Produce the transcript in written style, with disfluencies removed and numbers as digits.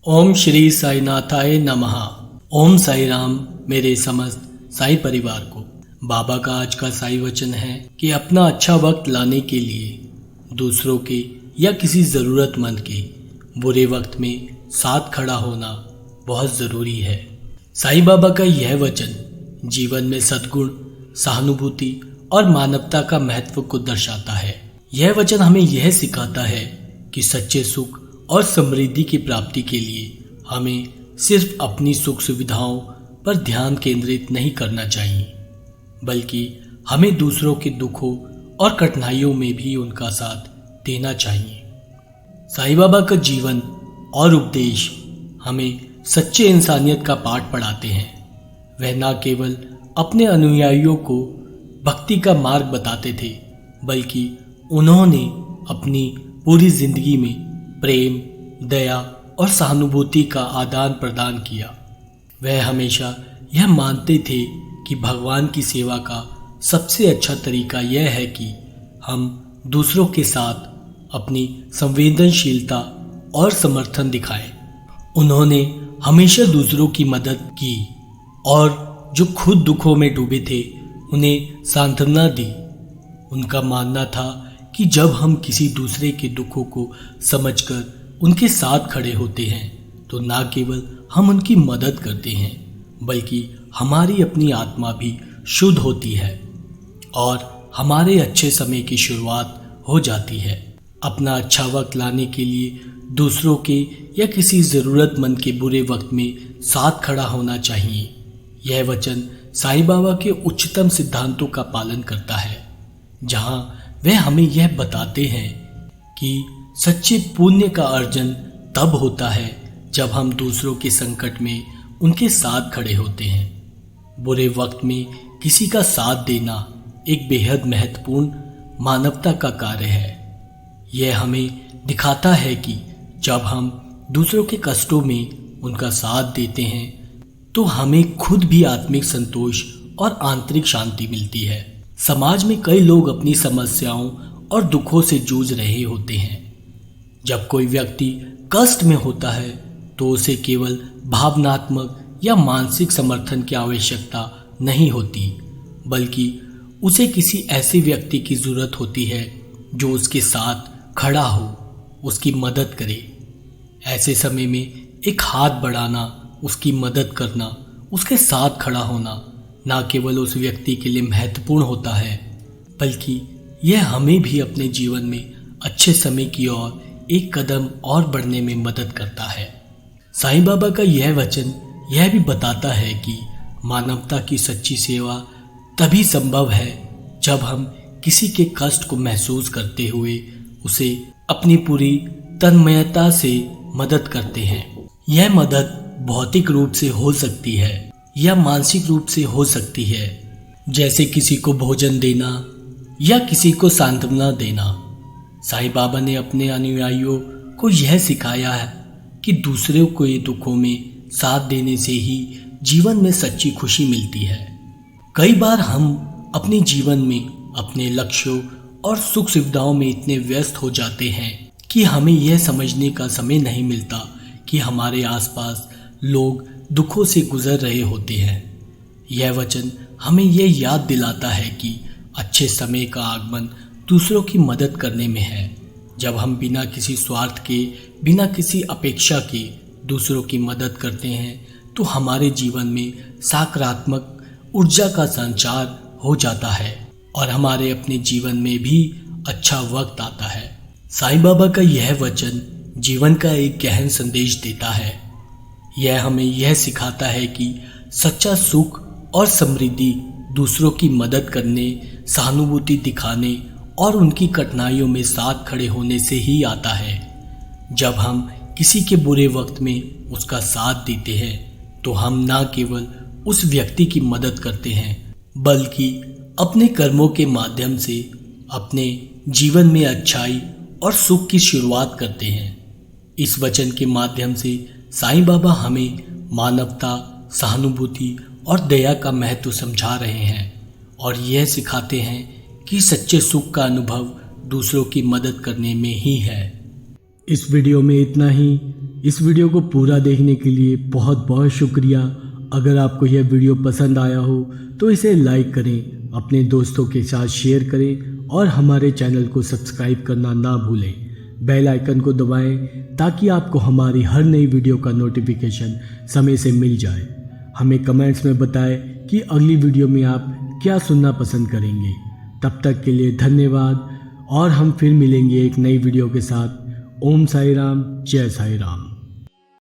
ओम श्री साईनाथाय नमः। ओम साई राम मेरे समस्त साई परिवार को। बाबा का आज का साई वचन है कि अपना अच्छा वक्त लाने के लिए दूसरों के या किसी ज़रूरतमंद के बुरे वक्त में साथ खड़ा होना बहुत ज़रूरी है। साई बाबा का यह वचन जीवन में सद्गुण, सहानुभूति और मानवता का महत्व को दर्शाता है। यह वचन हमें यह सिखाता है कि सच्चे सुख और समृद्धि की प्राप्ति के लिए हमें सिर्फ अपनी सुख सुविधाओं पर ध्यान केंद्रित नहीं करना चाहिए, बल्कि हमें दूसरों के दुखों और कठिनाइयों में भी उनका साथ देना चाहिए। साईं बाबा का जीवन और उपदेश हमें सच्चे इंसानियत का पाठ पढ़ाते हैं। वह न केवल अपने अनुयायियों को भक्ति का मार्ग बताते थे, बल्कि उन्होंने अपनी पूरी जिंदगी में प्रेम, दया और सहानुभूति का आदान प्रदान किया। वह हमेशा यह मानते थे कि भगवान की सेवा का सबसे अच्छा तरीका यह है कि हम दूसरों के साथ अपनी संवेदनशीलता और समर्थन दिखाएं। उन्होंने हमेशा दूसरों की मदद की और जो खुद दुखों में डूबे थे उन्हें सांत्वना दी। उनका मानना था कि जब हम किसी दूसरे के दुखों को समझकर उनके साथ खड़े होते हैं तो न केवल हम उनकी मदद करते हैं, बल्कि हमारी अपनी आत्मा भी शुद्ध होती है और हमारे अच्छे समय की शुरुआत हो जाती है। अपना अच्छा वक्त लाने के लिए दूसरों के या किसी ज़रूरतमंद के बुरे वक्त में साथ खड़ा होना चाहिए। यह वचन साईं बाबा के उच्चतम सिद्धांतों का पालन करता है, जहां वह हमें यह बताते हैं कि सच्चे पुण्य का अर्जन तब होता है जब हम दूसरों के संकट में उनके साथ खड़े होते हैं। बुरे वक्त में किसी का साथ देना एक बेहद महत्वपूर्ण मानवता का कार्य है। यह हमें दिखाता है कि जब हम दूसरों के कष्टों में उनका साथ देते हैं तो हमें खुद भी आत्मिक संतोष और आंतरिक शांति मिलती है। समाज में कई लोग अपनी समस्याओं और दुखों से जूझ रहे होते हैं। जब कोई व्यक्ति कष्ट में होता है तो उसे केवल भावनात्मक या मानसिक समर्थन की आवश्यकता नहीं होती, बल्कि उसे किसी ऐसे व्यक्ति की जरूरत होती है जो उसके साथ खड़ा हो, उसकी मदद करे। ऐसे समय में एक हाथ बढ़ाना, उसकी मदद करना, उसके साथ खड़ा होना न केवल उस व्यक्ति के लिए महत्वपूर्ण होता है, बल्कि यह हमें भी अपने जीवन में अच्छे समय की ओर एक कदम और बढ़ने में मदद करता है। साईं बाबा का यह वचन यह भी बताता है कि मानवता की सच्ची सेवा तभी संभव है जब हम किसी के कष्ट को महसूस करते हुए उसे अपनी पूरी तन्मयता से मदद करते हैं। यह मदद भौतिक रूप से हो सकती है या मानसिक रूप से हो सकती है, जैसे किसी को भोजन देना या किसी को सांत्वना देना। साईं बाबा ने अपने अनुयायियों को यह सिखाया है कि दूसरों को ये दुखों में साथ देने से ही जीवन में सच्ची खुशी मिलती है। कई बार हम अपने जीवन में अपने लक्ष्यों और सुख सुविधाओं में इतने व्यस्त हो जाते हैं कि हमें यह समझने का समय नहीं मिलता कि हमारे आसपास लोग दुखों से गुजर रहे होते हैं। यह वचन हमें यह याद दिलाता है कि अच्छे समय का आगमन दूसरों की मदद करने में है। जब हम बिना किसी स्वार्थ के, बिना किसी अपेक्षा के दूसरों की मदद करते हैं तो हमारे जीवन में सकारात्मक ऊर्जा का संचार हो जाता है और हमारे अपने जीवन में भी अच्छा वक्त आता है। साईं बाबा का यह वचन जीवन का एक गहन संदेश देता है। यह हमें यह सिखाता है कि सच्चा सुख और समृद्धि दूसरों की मदद करने, सहानुभूति दिखाने और उनकी कठिनाइयों में साथ खड़े होने से ही आता है। जब हम किसी के बुरे वक्त में उसका साथ देते हैं तो हम न केवल उस व्यक्ति की मदद करते हैं, बल्कि अपने कर्मों के माध्यम से अपने जीवन में अच्छाई और सुख की शुरुआत करते हैं। इस वचन के माध्यम से साईं बाबा हमें मानवता, सहानुभूति और दया का महत्व समझा रहे हैं और यह सिखाते हैं कि सच्चे सुख का अनुभव दूसरों की मदद करने में ही है। इस वीडियो में इतना ही। इस वीडियो को पूरा देखने के लिए बहुत बहुत शुक्रिया। अगर आपको यह वीडियो पसंद आया हो तो इसे लाइक करें, अपने दोस्तों के साथ शेयर करें और हमारे चैनल को सब्सक्राइब करना ना भूलें। बेल आइकन को दबाएं ताकि आपको हमारी हर नई वीडियो का नोटिफिकेशन समय से मिल जाए। हमें कमेंट्स में बताएं कि अगली वीडियो में आप क्या सुनना पसंद करेंगे। तब तक के लिए धन्यवाद और हम फिर मिलेंगे एक नई वीडियो के साथ। ओम साई राम, जय साई राम।